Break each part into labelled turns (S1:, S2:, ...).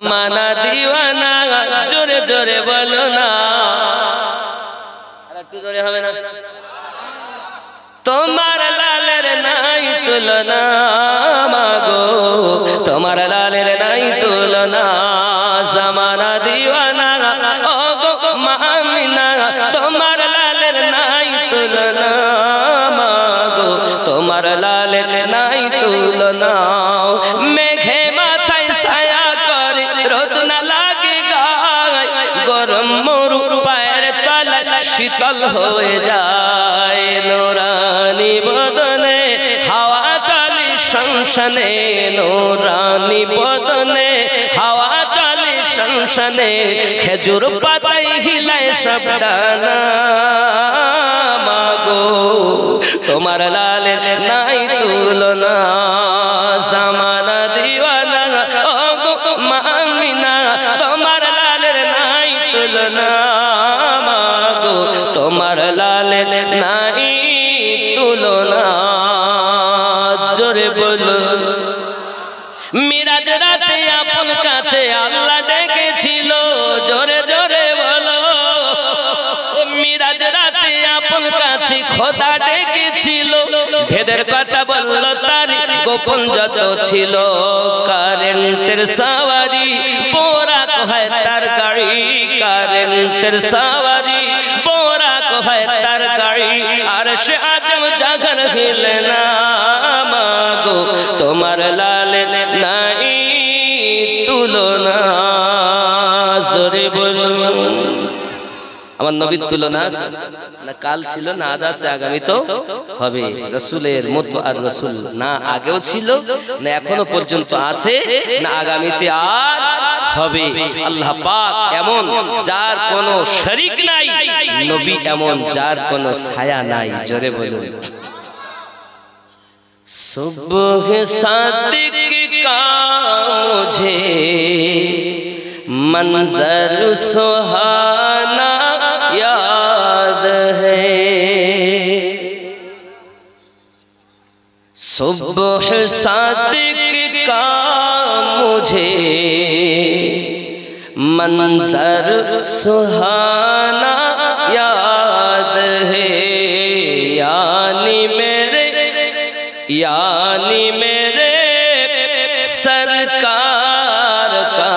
S1: माना दीवाना जोरे जोरे बोलो ना একটু জোরে হবে না তোমার লালের নাই তুলনা মাগো তোমার লালের নাই তুলনা জামানা দীওয়ানা ও গো মামিনা তোমার লালের নাই তুলনা মাগো তোমার লালের নাই তুলনা মেঘে মাথায় ছায়া করে রোদ না লাগে গায় গরম মরু পায়ের তলায় শীতল হয়ে যায় নূরানি বদনে হাওয়া চলে সংসনে নূরানি বদনে হাওয়া চলে সংসনে খেজুর পাতায় হিলায় সব ডানা মাগো তোমার লালের নাই তুলনা জামানা দীওয়ানা ও গো মামিনা তোমার লালের নাই তুলনা মাগো তোমার লালের নাই তুলনা জোরে বলো মিরাজ রাতে আপন কাছে আল্লাহ ডেকেছিল জোরে জোরে বলো মিরাজ রাতে আপন কাছে খোদা ডেকেছিল ভেদের কথা বলল তার গোপন যত ছিল কারেন্টের সাওয়ারি পোরাক হয় তার গাড়ি কারেন্টের সাওয়ারি পোরাক হয় তার গাড়ি আর সে আজম জাগর হিলে না মাগো তোমার লালের নাই তুলনা জোরে বলুন আমার নবীর তুলনা না কাল ছিল না আজ আছে আগামী তো হবে রাসূলের মতো আর রাসূল না আগেও ছিল না এখনো পর্যন্ত আছে না আগামীতে আর হবে আল্লাহ পাক এমন যার কোনো শরীক নাই নবী এমন যার কোনো ছায়া নাই জোরে বলুন सुबह सादिक का मुझे मंजर सुहाना याद है सुबह सादिक का मुझे मंजर सुहाना याद है यानी मेरे सरकार का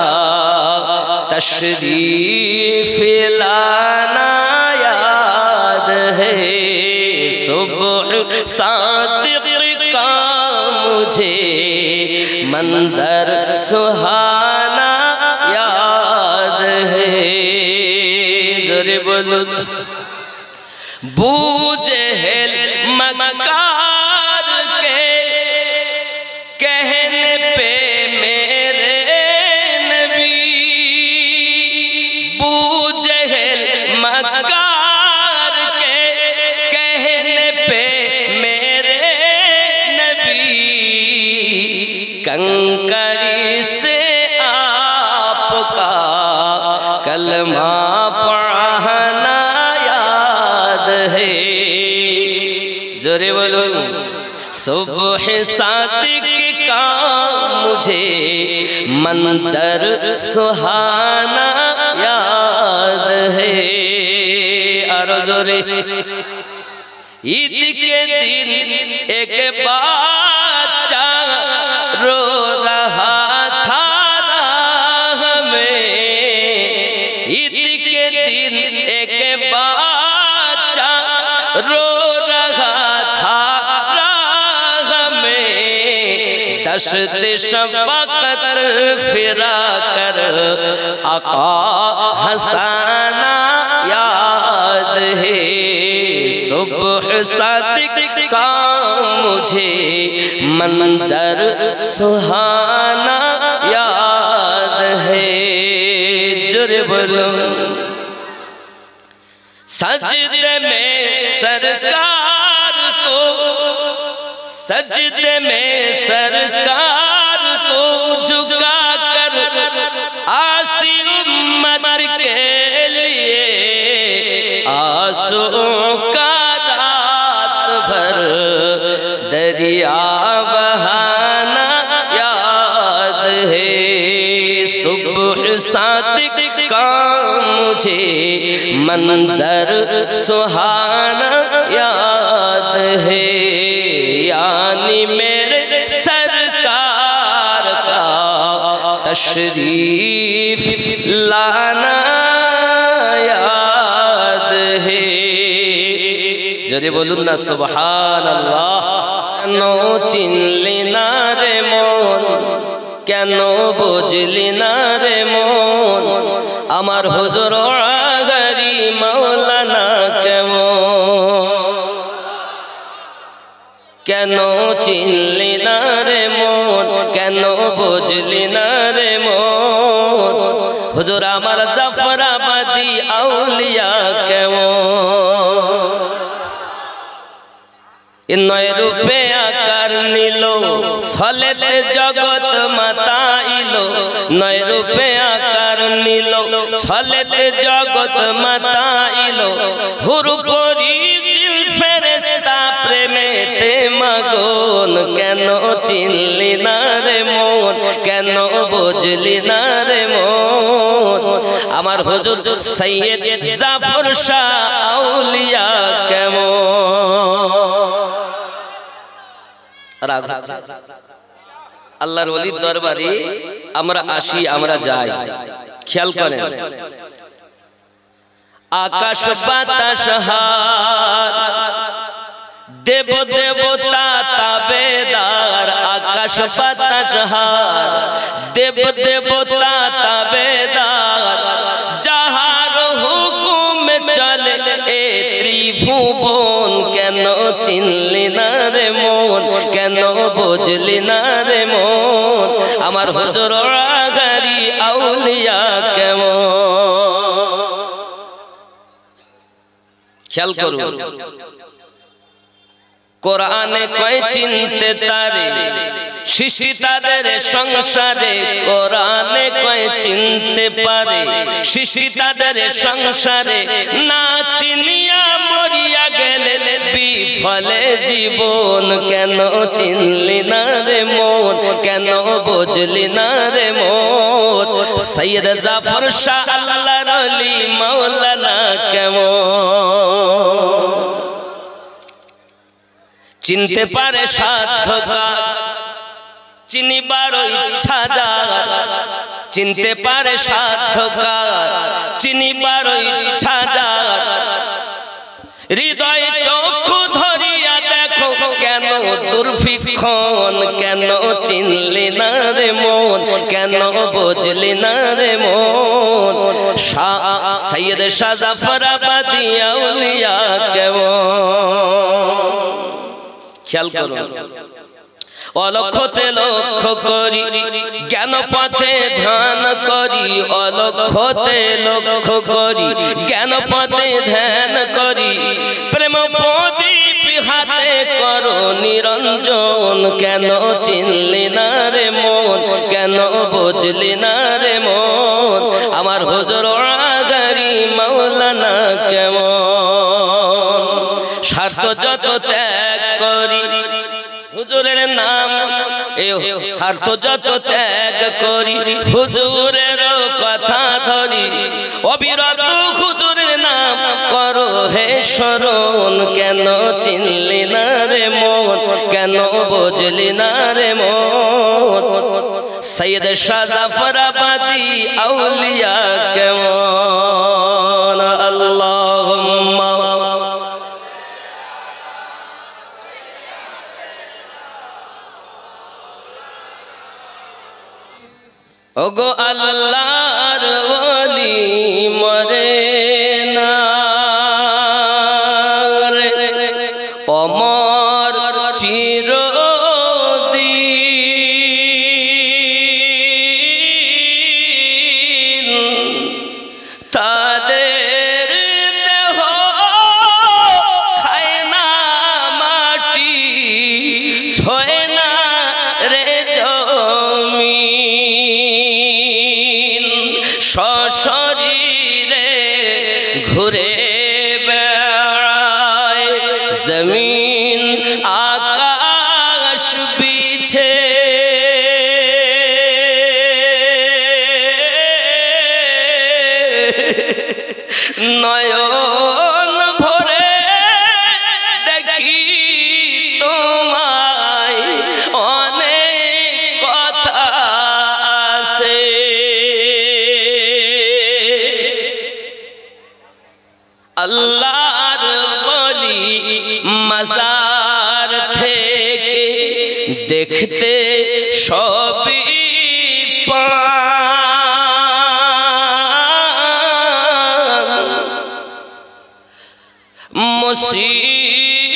S1: तशरीफ लाना याद है सुबह सादिक का मुझे मंजर सुहाना याद है जरे बोलो बूजहल मक्का कहने पे मेरे नबी बूजहल मक्कार के कहने पे मेरे नबी कंकरी से आपका कलमा पढ़ना याद है जोरे बोलो सुबह सादिक का मुझे मंजर सुहाना याद है और जोरे ईद के दिन एक बच्चा रो रहा था राह में ईद के दिन एक बच्चा रो रहा था दश्त शफ़क़त फिरा कर आका हसाना याद है सुबह सादिक का मुझे मंजर सुहाना याद है जुरे बोलो सजदे में सरकार को सजदे में सरकार को झुका कर आसी उम्मत के लिए आंसुओं का रात भर दरिया बहाना याद है सुबह सुबह सादिक का मुझे मंजर सुहाना याद है, यानी मेरे सरकार का तशरीफ लाना याद है। जरे बोलूं ना सुभान अल्लाह। नो चिनली ना रे मन, কেনো বুঝলি না রে মন, আমার হুজুর আগারি মাওলানা কেমন, কেনো চিনলি না রে মন, কেনো বুঝলি না রে মন, হুজুর আমার জাফরাবাদী আউলিয়া কেমন। নয় রূপে আকার নিল, ছলেতে জগৎ মাতাইলো, নয় রূপে আকার নিল, ছলেতে জগৎ মাতাইলো, হুরু পরি জিল ফেরেশতা প্রেমেতে মাগন, কেন চিনলি না রে মন, কেন বুঝলি না রে মন, আমার হুজুর সৈয়দ জাফর শাহ আউলিয়া কেমন। আল্লাহর ওলির দরবারে আমরা আসি, আমরা যাই, খেয়াল করেন। আকাশ বাতাস হার, দেব দেবতা তাবেদার, আকাশ বাতাস হার, দেব দেবতা তাবেদার, যাহার হুকুম চলে এ ত্রিভুবন, কেন চিনলি না রে মন, কেন বুঝলি না রে মন, আমার হুজুর আগারি আউলিয়া কেমন। খেয়াল করুন, কোরআনে কয় চিনতে তারে সৃষ্টি তাদের সংসারে, কোরআনে কয় চিনতে পারে সৃষ্টি তাদের সংসারে, না চিনিয়া মরিয়া গেলে বিফলে জীবন, কেন চিনলি না রে মন, কেন বুঝলি না রে মন, সৈয়দ জাফর শাহ আল্লাহর ওলি মাওলানা কেমন। চিনতে পারে সাধ্যকার, চিনিবার ইচ্ছা যার, চিনতে পারে সাধ্যকার, চিনিবার ইচ্ছা যার, হৃদয় চক্ষু ধরিয়া দেখো কেন দুর্ভিক্ষণ, কেন চিনলি না রে মন, কেন বুঝলি না রে মন, শাহ সৈয়দ শাহ জাফরাবাদী আউলিয়া কেমন। খেয়াল করুন, অলক্ষতে লক্ষ্য করি জ্ঞান পথে ধ্যান করি, অলক্ষতে লক্ষ্য করি জ্ঞান পথে ধ্যান করি, প্রেম প্রদীপ হাতে করো নিরঞ্জন, কেন চিনলি না রে মন, কেন বুঝলি না রে মন, আমার হুজুর আগারি মাওলানা কেমন। স্বার্থ যত ত্যাগ করি হুজুরের নাম, স্বার্থ যত ত্যাগ করি হুজুরের কথা ধরি, অবিরত হুজুরের নাম করো হে স্মরণ, কেন চিনলি না রে মন, কেন বুঝলি না রে মন, সৈয়দ শাহ জাফরাবাদী আউলিয়া কেমন। আল্লাহুম্মা ওগো আল্লাহর ওলি মরে না রে, অমর চিরদিন, তাদের দেহ খায় না মাটি, ছোঁয় না রে জমিন, সশরীরে ঘুরে বেড়ায় জমিন আকাশ বিছে, নয়ন ভরে দেখি তোমায় অনেক কথা আছে। আল্লাহর ওলি মাজার থেকে দেখতে সবই মুসিবতে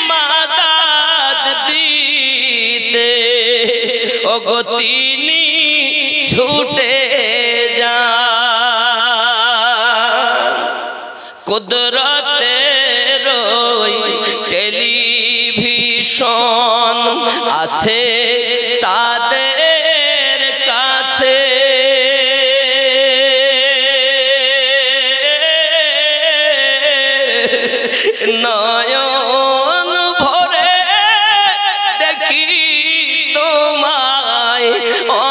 S1: মাদাদ দিতে ওগো তিনি ছুটে যান। কুদরতের টেলিভিশন আছে তাদের কাছে, নয়ন ভরে দেখি তোমায়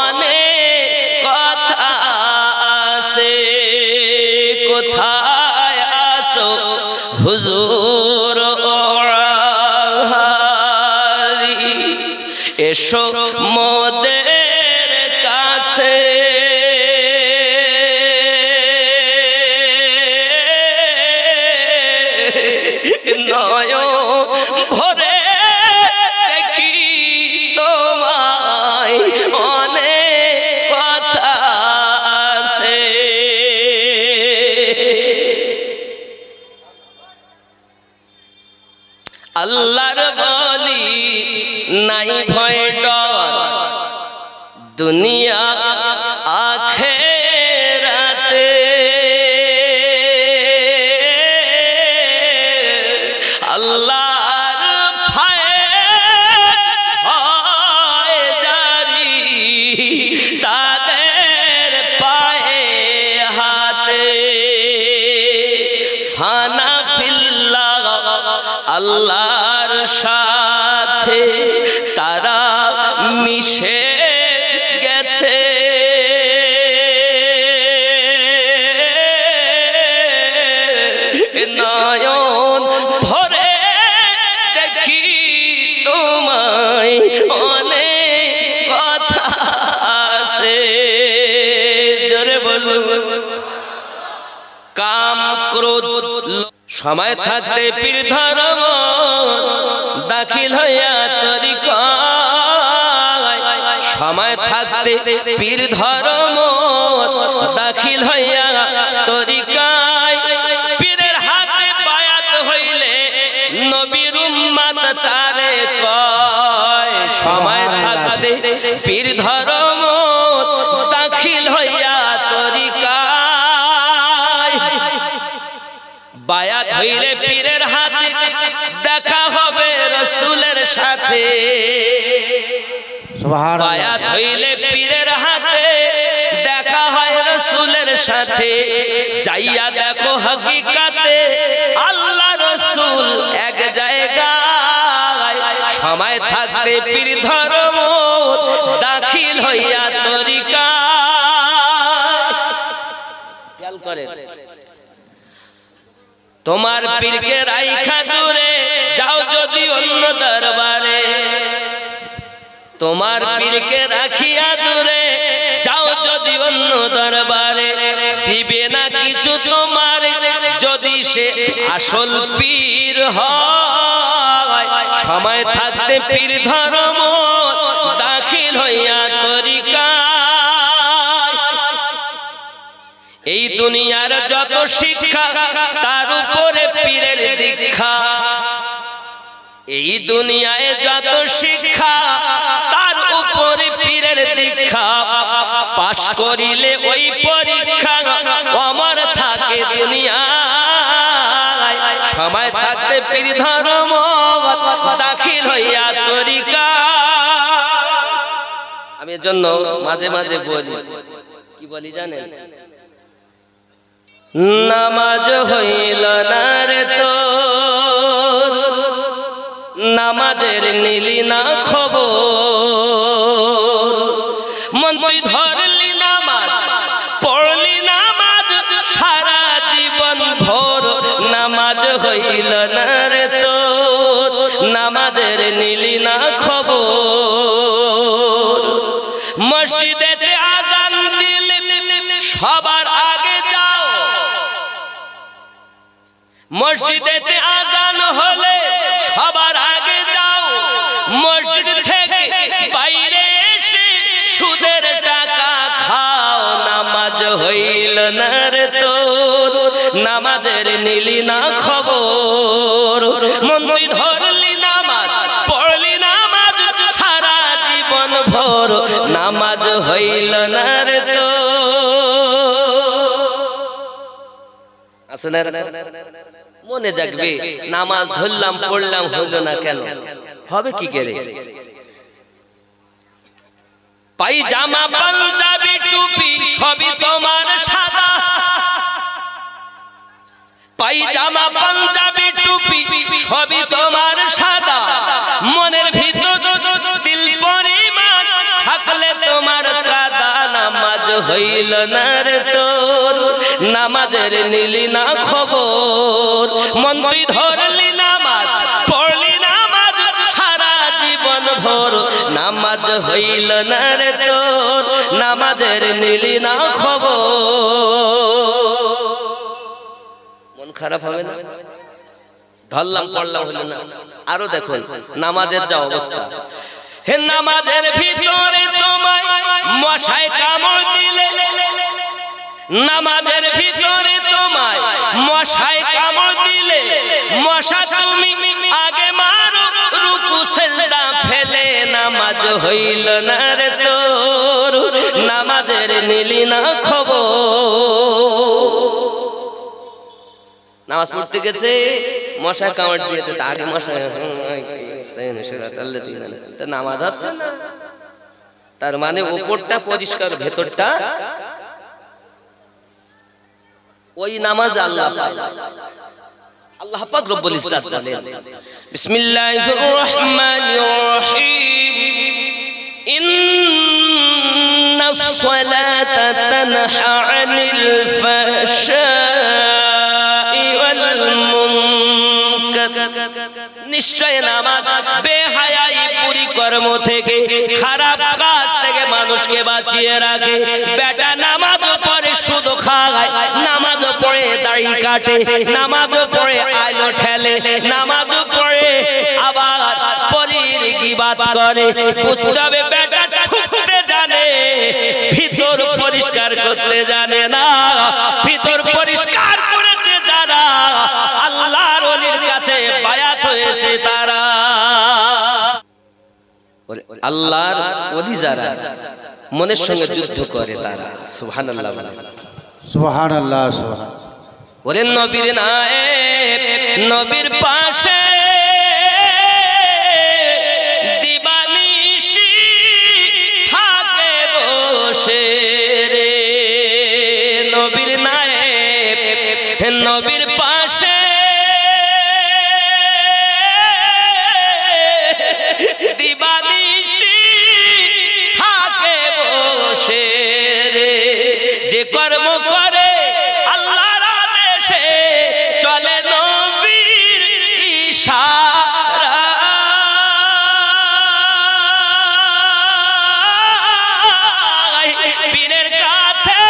S1: অনেক কথা আছে। কোথায় আছো হুজুর ওয়াহারি, এসো মোদের কাছে। নয়ন ভরে দেখি তোমায় অনেক কথা আছে। আল্লাহর বলি নাই ভয় ডর দুনিয়া আখিরাতে। আল্লাহর ফায়েজ হয় জারি তাদের পায়ে হাতে। ফানা ফিল্লাহ আল্লাহর সাথে তারা মিশে গেছে। নয়ন ভরে দেখি তোমায় অনেক কথা আছে। জোরে বলুন। কাম ক্রোধ সময় থাকতে পীর ধর্ম দাখিল হইয়া তরিকায়, সময় থাকতে পীর ধর্ম দাখিল হইয়া তরিকায়। পীরের হাতে বায়াত হইলে নবীর উম্মত তারে কয়। সময় থাকতে পীর ধর্ম দাখিল হইয়া তরিকায়। বায়াত হইলে পীরের হাতে দেখা হবে রাসূলের সাথে। বায়াত হইলে পীরের হাতে দেখা হয় রাসূলের সাথে। যাইয়া দেখো হাকিকাতে আল্লাহ রাসূল এক জায়গায়। সময় থাকতে পীর ধর্ম দাখিল হইয়া তরিকায়। খেয়াল করে তোমার পীরকে রাইখা দূরে যাও যদি অন্য দরবারে। তোমার পীরকে রাখিয়া দূরে যাও যদি অন্য দরবারে। দিবে না কিছু তোমার যদি সে আসল পীর হয়। সময় থাকতে পীর ধর্ম দাখিল হইয়া তরিকায়। এই দুনিয়ার যত শিক্ষা তার উপরে পীরের দীক্ষা। এই দুনিয়ায় যত শিক্ষা তার উপরে পীরের দীক্ষা। পাশ করিলে ওই পরীক্ষা অমর থাকে দুনিয়ায়। সময় থাকতে পীর ধর্ম দাখিল হইয়া তরিকায়। আমি এজন্য মাঝে মাঝে বলি, কি বলি জানেন? নামাজ হইল না রে তোর, নামাজের নিলি না খবর। মন তুই ধরলি নামাজ, পড়লি নামাজ, হইল না রে তোর, নামাজের নিলি না খবর। মসজিদেতে আজান দিলে সবার আগে যাও, মসজিদেতে আজান হলে সবার আগে যাও। মসজিদ থেকে বাইরে এসে সুদের টাকা খাও, নামাজ হইল না রে তোর, নামাজের নিলি না খবর। মন তুই ধরলি নামাজ, পড়লি নামাজ সারা জীবন ভর, নামাজ হইল না রে তোর। আছে না? মনে জাগবে, নামাজ ধরলাম পড়লাম হইল না কেন, হবে কি করে? পায়জামা পাঞ্জাবি টুপি সবই তোমার সাদা, পায়জামা পাঞ্জাবি টুপি সবই তোমার সাদা। মনের ভিতর দিল পরিমাণ থাকলে তোমার কাদা, নামাজ হইল না রে তোর, নামাজের নিলি না খবর। মন তুই ধরলি নামাজ, পড়লি নামাজ সারা জীবন ভর, নামাজ হইল না রে তোর, নামাজের নিলি না খবর। মন খারাপ হবে না? ধরলাম পড়লাম হইল না। আরো দেখুন নামাজের যা অবস্থা। হে নামাজের ভিতরে তোমায় মশায় কামড় দিলে, নামাজের ভিতরে তোমায় মশায় কামড় দিলে, মশা তুমি আগে মারো রুকু সিজদা ফেলে, নামাজ হইল না রে তোর, নামাজের নিলি না খবর। নামাজ পড়তে গেছে মশা কামড় দিয়েছে, আগে মশা নামাজ হচ্ছে না। তার মানে উপরটা পরিষ্কার, ভেতরটা ওই নামাজ আল্লাহ পায়। আল্লাহ পাক রব্বুল ইজ্জত বলেন বিসমিল্লাহির রহমানির রহিম, ইন্নাস সালাতা তানহা আনিল ফাহশাই ওয়াল মুনকার। নিশ্চয় নামাজ বেহায়াই কুকর্ম থেকে, খারাপ কাজ থেকে মানুষকে বাঁচিয়ে রাখে। বেটা নামাজ পড়ে শুধু খায়, নামাজ পড়ে দাড়ি কাটে, নামাজ পড়ে আলো ঠেলে, নামাজ পড়ে আবার পরীর গীবাত করে। বুঝতে হবে বেটা ঠুকতে জানে, ভিতর পরিষ্কার করতে জানে না। ভিতর পরিষ্কার করেছে যারা, আল্লাহর ওলির কাছে বায়াত হয়েছে তারা। আল্লাহর ওলি যারা মনের সঙ্গে যুদ্ধ করে তারা। সুবহানাল্লাহ,
S2: সুবহানাল্লাহ, সুবহানাল্লাহ।
S1: ওরে নবীর নায়েব নবীর পাশে দিবানিশি থাকে বসে রে, নবীর নায়েব নবীর পাশে দিবানিশি থাকে বসে রে। যে কর্ম করে আল্লাহর আদেশে চলে নবীর ইশারায়, পীরের কাছে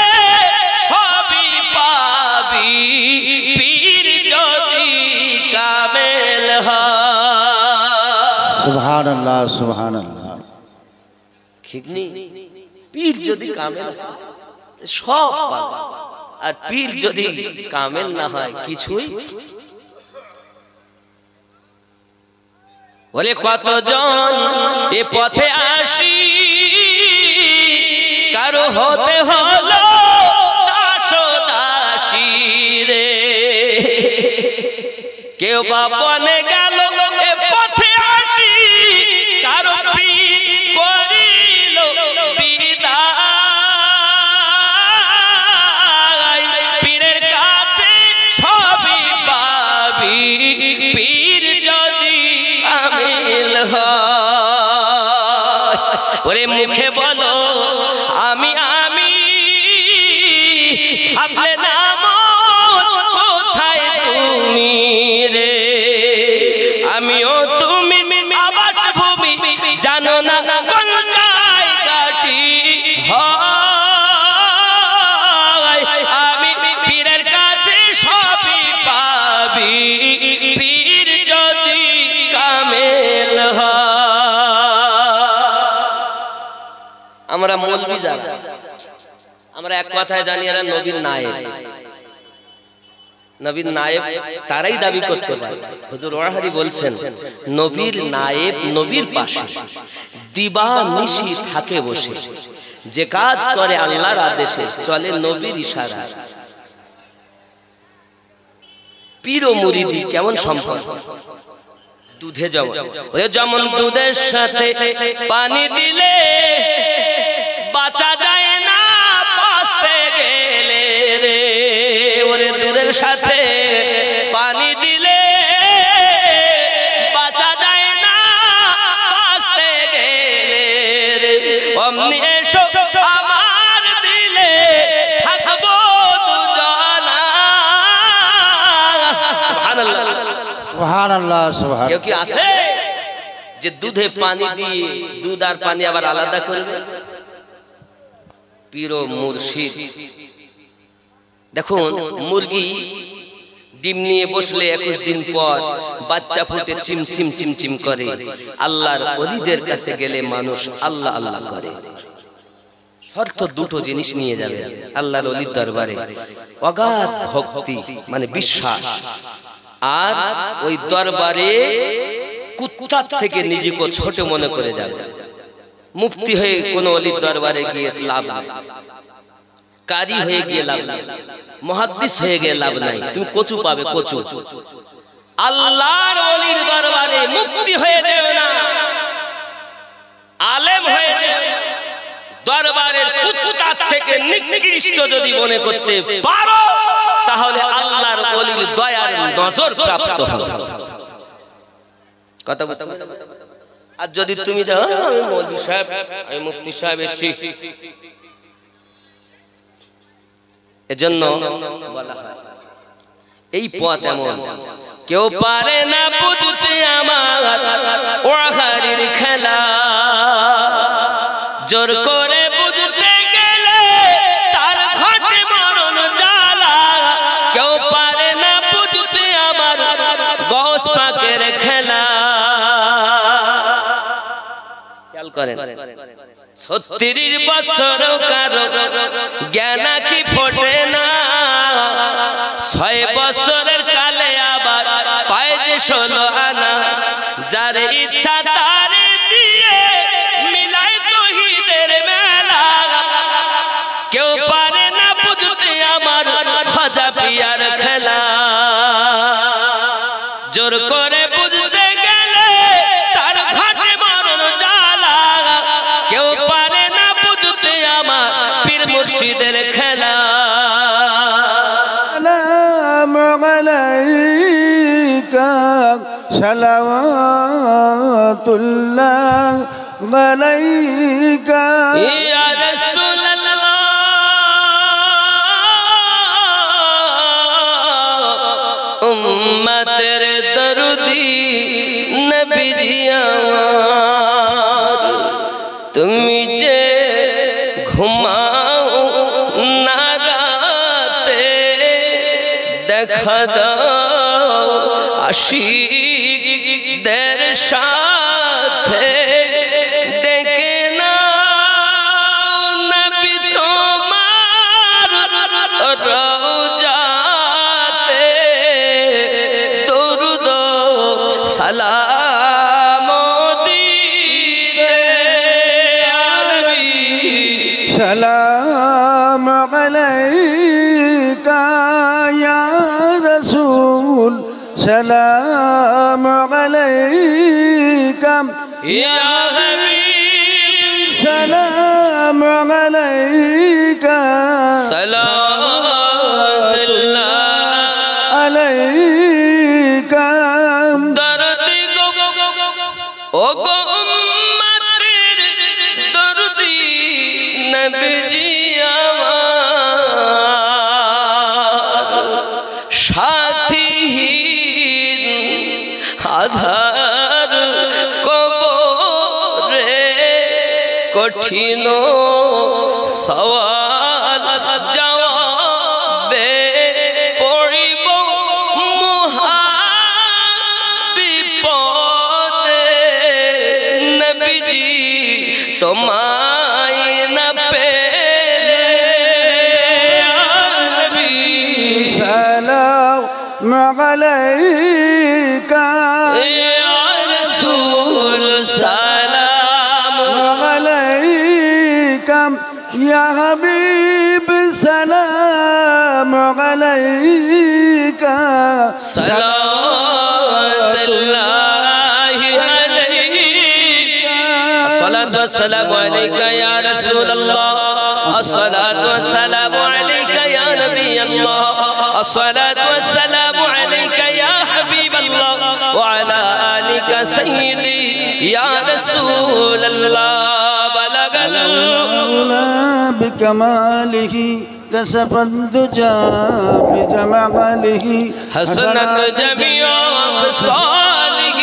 S1: সবই পাবি, পীর যদি কামেল হয়।
S2: সুবহানাল্লাহ, সুবহানাল্লাহ।
S1: ঠিক নেই? পীর যদি কামেল হয় সব পাবে, আর পীর যদি কামেল না হয় কিছুই। বলে কতজন এ পথে আসি, কারো হতে হলো দাস দাসী রে। কেউ বা বনে গেল এ পথে আসি, কারো পীর করিল বিদায়। পীরের কাছে সবই পাবি, পীর যদি কামিল হয়। ওরে মুখে বলো আমি আমি, ভাবলে নাম কোথায় তুমি রে। আমরা মৌলবি যারা, আমরা এক কথায় জানি এরা নবীর নায়েব। নবীর নায়েব তারাই দাবি করতে পারে। হুজুর ওয়াহারি বলছেন, নবীর নায়েব নবীর পাশে দিবা নিশি থাকে বসে, যে কাজ করে আল্লাহর আদেশে, চলে নবীর ইশারায়। পীর ও মুরিদি কেমন সম্পর্ক? দুধে যেমন, ওরে যেমন দুধের সাথে পানি দিলে বাঁচা যায় না বাঁচতে গেলে রে, ওরে দুধের সাথে পানি দিলে বাঁচা যায় না বাঁচতে গেলে রে, অমনি এসো আমার দিলে থাকবো দুজনা। সুবহানাল্লাহ
S2: সুবহানাল্লাহ সুবহান।
S1: কেউ কি আছে যে দুধে পানি দিয়ে দুধ আর পানি আবার আলাদা করবে? পীর ও মুর্শিদ। দেখুন, মুরগি ডিম নিয়ে বসলে 21 দিন পর বাচ্চা ফুটে চিমচিম চিমচিম করে। আল্লাহর ওলিদের কাছে গেলে মানুষ আল্লাহ আল্লাহ করে। শর্ত দুটো জিনিস নিয়ে যাবে আল্লাহর ওলির দরবারে: অগাধ ভক্তি মানে বিশ্বাস, আর ওই দরবারে কুত্তার থেকে নিজেকে ছোট মনে করে যাবে। মুফতি হয়ে কোন ওলির দরবারে গিয়ে লাভ নাই, কারি হয়ে গিয়ে লাভ নাই, মুহাদ্দিস হয়ে গিয়ে লাভ নাই, তুমি কচু পাবে কচু। আল্লাহর ওলির দরবারে মুফতি হয়ে যেও না, আলেম হয়ে যেও না, দরবারের কুত্তার থেকে নিকৃষ্ট যদি মনে করতে পারো তাহলে আল্লাহর ওলির দয়ার নজর প্রাপ্ত হবে। কথা বুঝতে পারছো? আর যদি তুমি যাও আমি মৌলভী সাহেব, আমি মুফতি সাহেব এসেছি, এজন্য বলা হয় এই পথ এমন, কেউ পারে না বুঝতে আমার ওয়াহারির খেলা, জোর করে বুঝতে গেলে তার ঘটে মরণ জ্বালা। কেউ পারে না বুঝতে আমার গৌস পাকের খেলা। খেয়াল করেন, 36 বছর কারো জ্ঞান আঁখি ফোটে না, 6 বছরের কালে আবার পায় যে 16 আনা। যার ইচ্ছা তার দিয়ে মিলাই তৌহিদের মেলা, কেউ পারে না বুঝতে আমার খাজা পিয়ার খেলা। জোর করে বুঝতে গেলে তার ঘাটে মরণ জ্বালা, কেউ পারে না বুঝতে আমার পীর মুর্শিদের খেলা।
S2: সালামু আলাইকা সালাওয়াতুল্লাহ আলাইকা
S1: ইয়া রাসূলুল্লাহ, উম্মতের দরদি নবীজি আমার, তুমি যে ঘুমাও না রাতে দেখা দাও আশিকদের সাথে, ডেকে নাও নবী তোমার রওজাতে, দরুদ সালাম দিতে আলবি।
S2: সালামু আলাইকা ইয়া রাসূল সালামু আলাইকা
S1: ইয়া হাবিব
S2: সালামু আলাইকা
S1: সালাতুল্লাহ
S2: আলাইকা
S1: দরদি গো ও গো উম্মতের দরদি নবীজি আমার, সাথীহীন আধার কবরে কঠিন সওয়াল জবাবে পড়িব মহা বিপদে, নবীজি তোমায়
S2: عليك
S1: يا رسول سلام
S2: عليك يا حبيب سلام عليك
S1: صلوات الله عليك الصلاة والسلام عليك يا رسول الله الصلاة والسلام عليك يا نبي الله الصلاة والسلام عليك يا حبيب الله وعلى آلك سيدي يا رسول الله بلغ
S2: المولى بكماله كسف الدجى بجماله
S1: حسنت جميع خصاله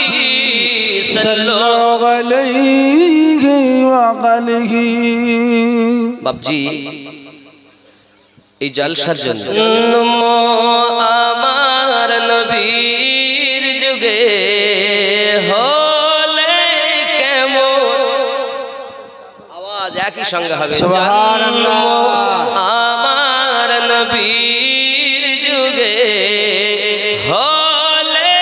S2: صلوا عليه وعليه
S1: বাবজি এই জলসার জন্য আমার নবীর যুগে হলে কেমন আওয়াজ একই সঙ্গে হবে
S2: সুবহানাল্লাহ
S1: আমার নবীর যুগে হলে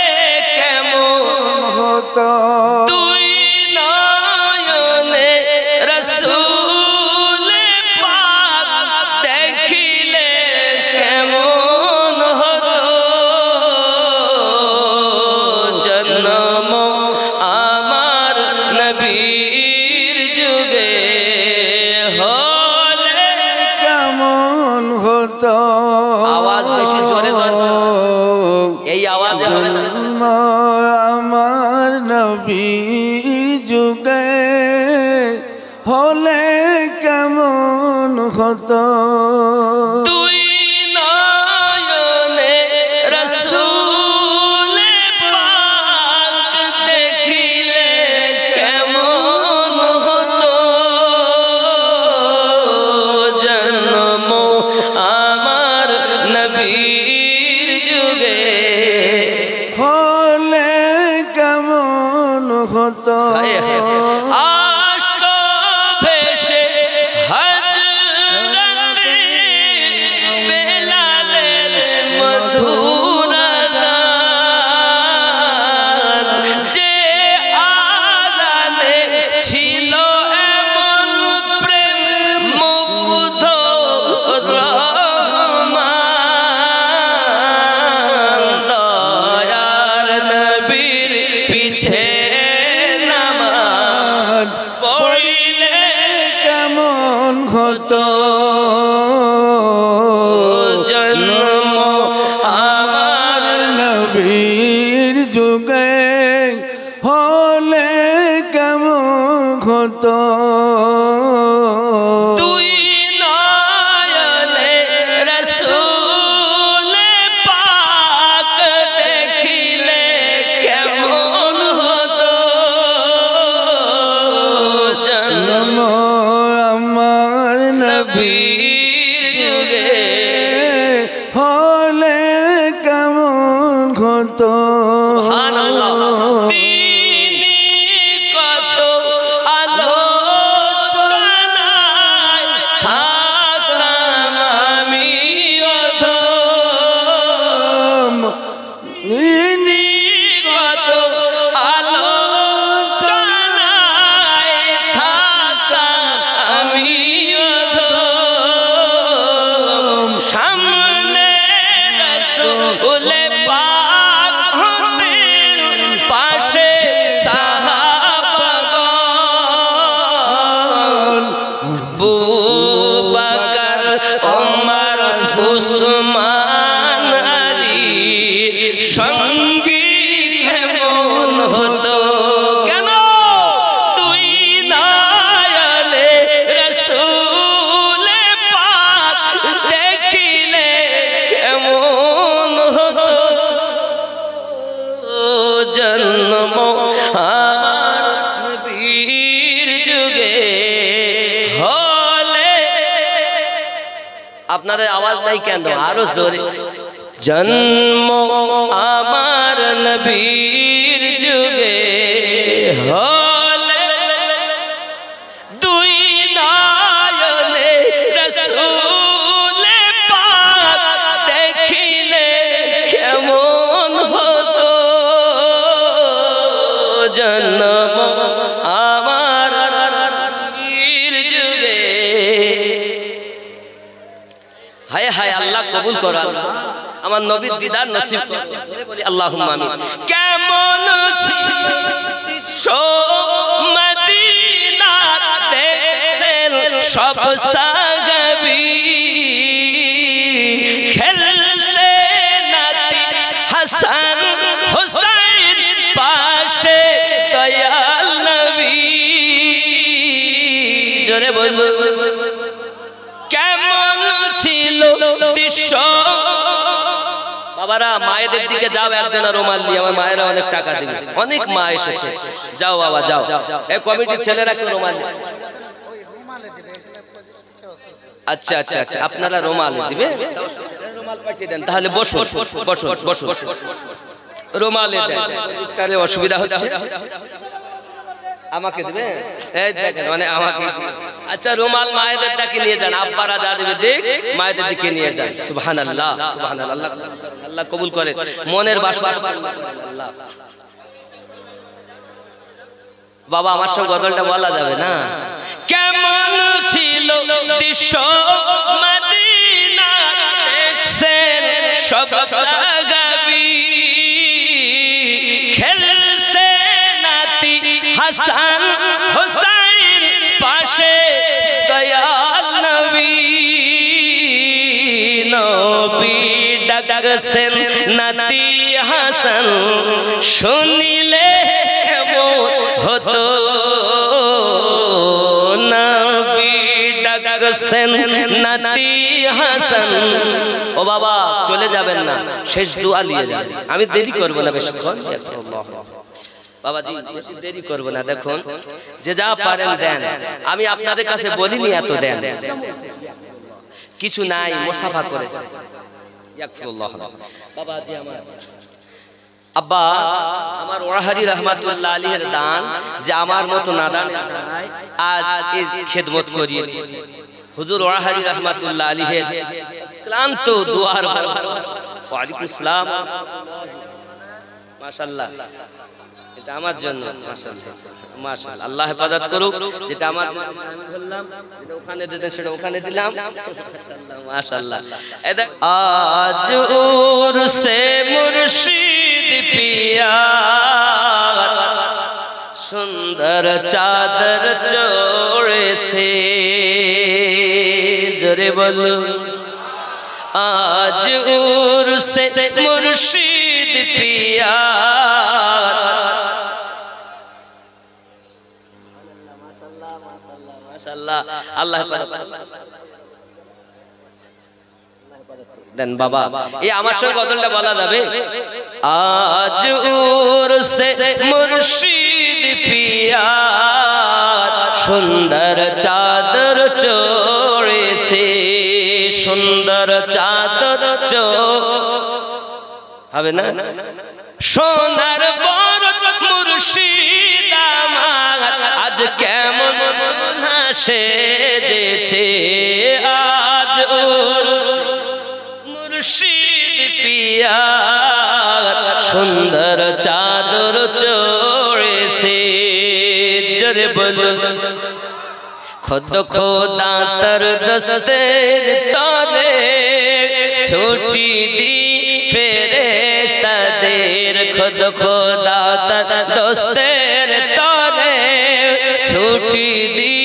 S1: কেমন
S2: হতো
S1: তুই নয়নে রসূল পাক দেখিলে কেমন হতো জন্ম আমার নবীর যুগে হলে
S2: কেমন হতো
S1: আওয়াজ বেশি জোরে এই আওয়াজে হবে না
S2: আমার নবী যুগে হলে কেমন হতো
S1: তুই নয়নে রসূল পাক দেখিলে কেমন হতো জন্ম আমার নবীর যুগে
S2: হলে কেমন হতো
S1: আশক ভেসে হযরতে বেলালের মধুর আযান যে আযানে ছিল এমন প্রেম মুগ্ধ রহমান দয়ার নবীর পিছে নামাজ পড়িলে
S2: কেমন হতো
S1: জন্ম আমার
S2: নবীর যুগে হলে কেমন হতো
S1: তুই নয়নে রসূল পাক দেখিলে কেমন হতো জন্ম
S2: আমার
S1: নবীর যুগে
S2: হলে কেমন হতো
S1: সুবহানাল্লাহ তিনি কত আলোচনায় থাকতাম আমি অধম তিনি কত আলোচনায় থাকতাম আমি অধম সামনে রসূল পাক হতেন পাশে সাহাবাগণ আবু বকর ওমর উসমান আলী সঙ্গী কেমন হতো কেন তুই নয়নে রসূল পাক দেখিলে কেমন হতো জন্ম আমার নবীর যুগে হলে আপনাদের আওয়াজ নাই কেন আরো জোরে জন্ম আমার নবীর যুগে হলে দুই নয়নে রসূল পাক দেখিলে কেমন হায় হায় আল্লাহ কবুল করো, আমার নবীর দিদার নসিব করো, বলি আল্লাহুম্মা আমিন। কেমন মদিনা দেখেন সব সাহাবী, খেলছে নাতি হাসান হুসাইন পাশে দয়াল নবী। জোরে বলো কেমন ছিল দৃশ্য। বাবারা মায়েদের দিকে যাও, একজনা রুমাল নিয়ে, আমার মায়েরা অনেক টাকা দিবে, অনেক মা এসেছে, যাও বাবা যাও, এই কমিটির ছেলেরা কেউ রুমাল দিবে। আচ্ছা আচ্ছা আচ্ছা, আপনারা রুমাল দিবে, রুমাল পাঠিয়ে দেন, তাহলে বসুন বসুন বসুন, রুমালে দেন, তাহলে অসুবিধা হচ্ছে। আমাকে দিবে, এই দেখেন মানে আমাকে। আচ্ছা রুমাল মায়েদের দিকে নিয়ে যান, আব্বারা যা দিবে দেখ, মায়েদের দিকে নিয়ে যান। সুবহানাল্লাহ সুবহানাল্লাহ, আল্লাহ কবুল করে, মনের বাসনা। বাবা আমার সঙ্গে গজলটা বলা যাবে না? কেমন ছিল দৃশ্য মদিনা দেখছেন সব সাহাবী, খেলছে নাতি হাসান হুসাইন পাশে দয়াল নবী। নবী ডাকছেন নাতি হাসান, শুনিলে কেমন হতো। নবী ডাকছেন নাতি হাসান। ও বাবা চলে যাবেন না, শেষ দোয়া নিয়ে যাবেন, আমি দেরি করবো না বেশিক্ষণ। বাবাজি বেশি দেরি করবো না, দেখুন যে যা পারেন দেন, আমি আপনাদের কাছে বলিনি এত দেন, কিছু নাই মুসাফা করে। বাবাজি আমার আব্বা আমার ওয়াহারি রহমাতুল্লাহ আলাইহির দান, যে আমার মতো নাদান আজ এই খেদমত করিয়ে হুজুর ওয়াহারি রহমাতুল্লাহ আলাইহির ক্লান্ত দুয়ার। ওয়ালাইকুম আসসালাম, মাশাআল্লাহ, এটা আমার জন্য, মাশাআল্লাহ মাশাআল্লাহ, আল্লাহ হেফাজত করুক। যেটা আমার আমি বললাম, যেটা ওখানে দিতেন সেটা ওখানে দিলাম, মাশাআল্লাহ। আজ উরসে মুর্শিদ পিয়া, সুন্দর চাদর চড়েছে, জোরে বলো। আজ উরসে মুর্শিদ পিয়া, আল্লাহ দেন। বাবা এই আমার সঙ্গে গজলটা বলা যাবে? আজ উরসে মুর্শিদ পিয়া, সুন্দর চাদর চড়েছে, সুন্দর চাদর হবে না? সোনার বরত মুর্শিদ আমার, আজ কেমন সেজেছে। আজ মুর্শিদ পিয়া, সুন্দর চাদর চড়েছে, জোরে বলুন। খুদ খোদা তার দস্তের তলে ছুটি দি ফেরেশতাদের, খুদ খোদা তার দস্তের তলে ছুটি দি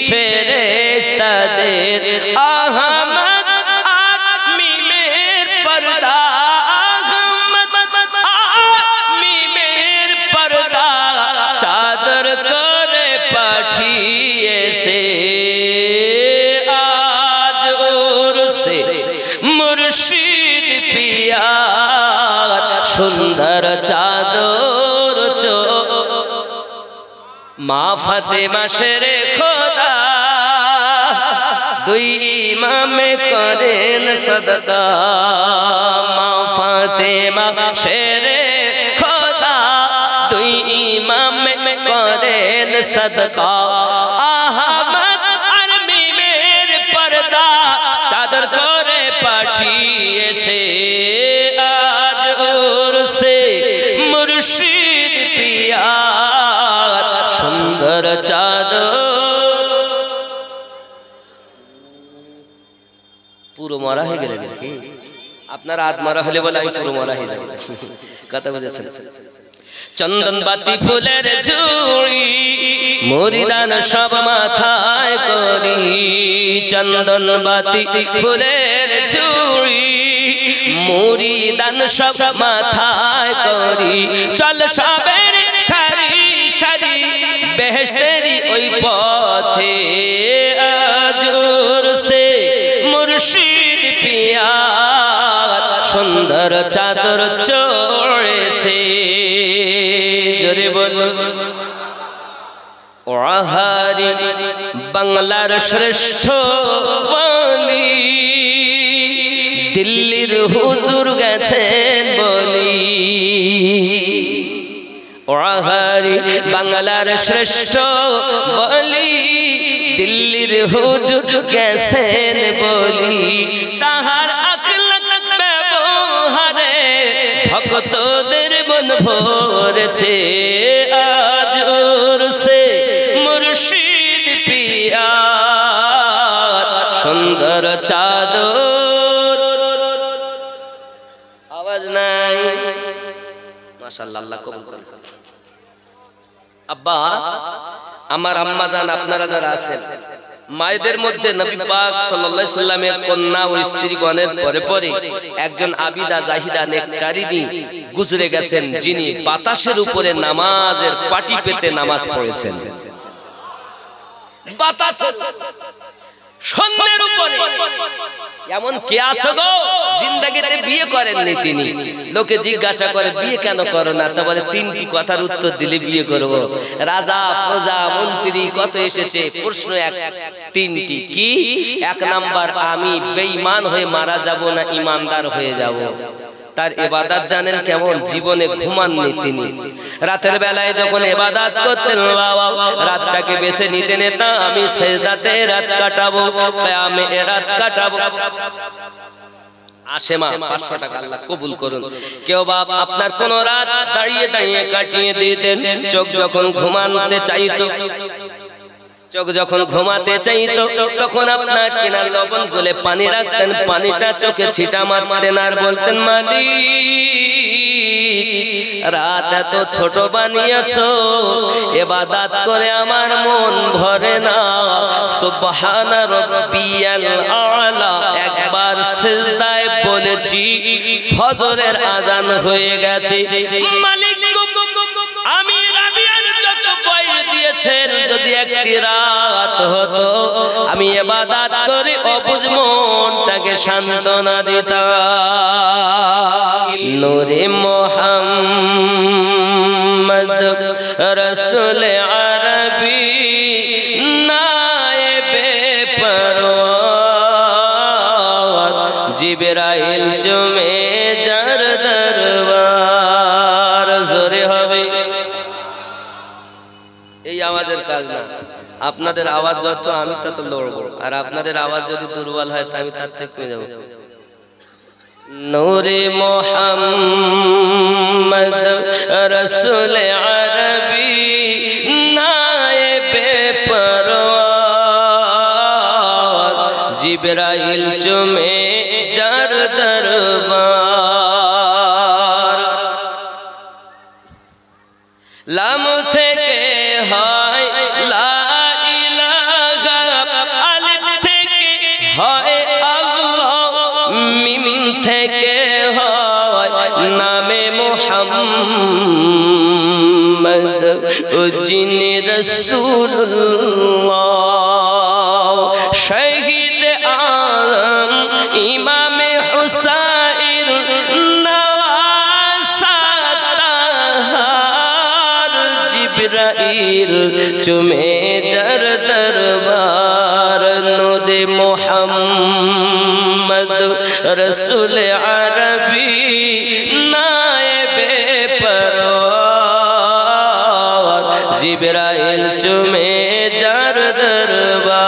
S1: ফেরেশতাদের। আহমদ আমিমের পর্দা, আহমদ আমিমের পর্দা চাদর করে পাঠিয়েছে। আজ উরসে মুর্শিদ পিয়া, সুন্দর চাদর মা ফাতেমা শেরে খোদা, দুই ইমামে করেন সদকা। মা ফাতেমা শেরে খোদা, দুই ইমামে করেন সদকা। আহমদ আমিমের পর্দা চাদর করে পাঠিয়েছে। আজ উরসে মুর্শিদ পিয়া, সুন্দর চাদর। পুরো মরা হয়ে গেলেন নাকি? আপনার হাত মারা হলে বলে আমি পুরো মরা হয়ে যাবো, কথা বুঝেছেন? চন্দন বাতি ফুলের ঝুড়ি মুরিদান সব মাথায় করি, চন্দন বাতি ফুলের ঝুড়ি মুরিদান সব মাথায় করি, চল সবের সারি সারি বেহেশতেরি ওই পথে, আজর সে মুর্শিদ পিয়া সুন্দর চাদর চড়েছে, জোরে বলুন। ওয়াহারি বাংলার শ্রেষ্ঠ ওয়ালি, দিল্লির হুজুর গেছেন বলি, ওয়াহারি বাংলার শ্রেষ্ঠ ওয়ালি, দিল্লির হুজুর গেছেন বলি, তাহার আখলাক ব্যবহারে ভক্তদের মন ভরেছে, আজ সে মুর্শিদ পিয়া সুন্দর চাদর। আওয়াজ নাই, মাশাআল্লাহ, আল্লাহ কবুল করুন। আব্বা আমার আম্মা জান, আপনারা যারা আছেন মায়েদের মধ্যে নবী পাক সাল্লাল্লাহু আলাইহি সাল্লামের কন্যা ও স্ত্রীগণের পরে পরে একজন আবিদা জাহিদা নেককারিনী গুজরে গেছেন, যিনি বাতাসের উপরে নামাজের পাটি পেতে নামাজ পড়েছেন। বাতাসের সন্ধ্যের উপরে এমন কে আছে গো জিন্দেগিতে বিয়ে করেননি তিনি? লোকে জিজ্ঞাসা করে বিয়ে কেন করো না? তা বলে তিনটি কথার উত্তর দিলে বিয়ে করব। রাজা প্রজা মন্ত্রী কত এসেছে, প্রশ্ন এক তিনটি। কি? এক নাম্বার, আমি বেঈমান হয়ে মারা যাব না ঈমানদার হয়ে যাব। তার ইবাদত জানেন কেমন? জীবনে ঘুমাননি তিনি। রাতের বেলায় যখন ইবাদত করতেন, বাবা রাতটাকে বেছে নিতে নেতা, আমি সিজদাতে রাত কাটাবো, কিয়ামে রাত কাটাবো। আসে মা 500 টাকা, আল্লাহ কবুল করুন। কেউ বাপ আপনার কোন রাত দাঁড়িয়ে দাঁড়িয়ে কাটিয়ে দিতেন, চোখ যখন ঘুমাতে চাইতো, চোখ যখন ঘুমাতে চাইতো তখন আপনার কিনার লবণ গুলে পানি রাখতেন, পানিটা চোখে ছিটা মারতেন আর বলতেন, মালিক রাত এত ছোট বানিয়েছো, ইবাদত করে আমার মন ভরে না, সুবহান রাব্বিয়াল আলা একবার সিজদায় বলেছি, ফজরের আযান হয়ে গেছে। মালিক আমি রাবিয়ার যত বয়স দিয়েছেন, যদি একটি রাত হতো আমি ইবাদত করে অবুঝ মনটাকে সান্ত্বনা দিতাম। নূরে মুহাম্মদ রাসূল আরবি নায়েবে পরওয়ার, জিবরাইল চুমে যার দরবার। জোরে হবে, এই আওয়াজের কাজ না। আপনাদের আওয়াজ যত আমি তত লড়বো, আর আপনাদের আওয়াজ যদি দুর্বল হয় তো আমি তার থেকে কমে যাবো। নূরে মুহাম্মদ রাসূল আরবি নায়েবে পরওয়ার, জিবরাইল চুমে যার দরবার। লাম থেকে হয় লা ইলাহা, আলিফ থেকে হয় আল্লাহ, মিম থেকে হয় নামে মুহাম্মদ, ও যিনি রাসূলুল্লাহ, শহীদ আযম ইমামে হুসাইন জিবরাইল চুমে যার দরবার। নূরে মুহাম্মদ রাসূল আরবি নায়েবে পরওয়ার, জিবরাইল চুমে যার দরবার।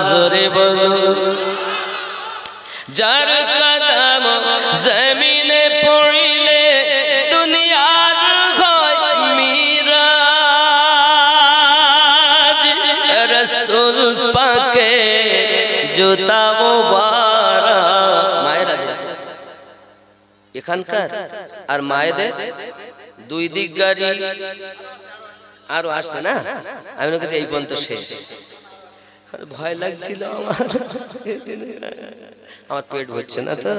S1: জোরে বলুন। যার কদম জমিনে পড়িলে দুনিয়ার হয় মিরাজ, রাসূল পাকে জুতা মোবারক মায়েরা দিয়েছে এখানকার আর মায়েদের দুই দিক গাড়ি আরো আসছে না আমি কাছে এই পর্যন্ত শেষ ভয় লাগছিল আমার পেট ভরছে না তো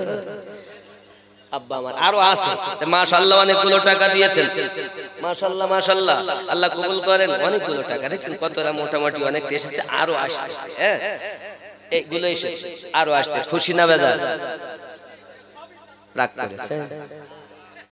S1: আব্বা আমার আরো আছে মাশাআল্লাহ অনেকগুলো টাকা দিয়েছেন মাশাআল্লাহ মাশাআল্লাহ আল্লাহ কবুল করেন অনেকগুলো টাকা দেখছেন কতটা মোটামুটি অনেক এসেছে আরো আসছে হ্যাঁ এইগুলো এসেছে আরো আসছে খুশি না বেজার রাগ করেছে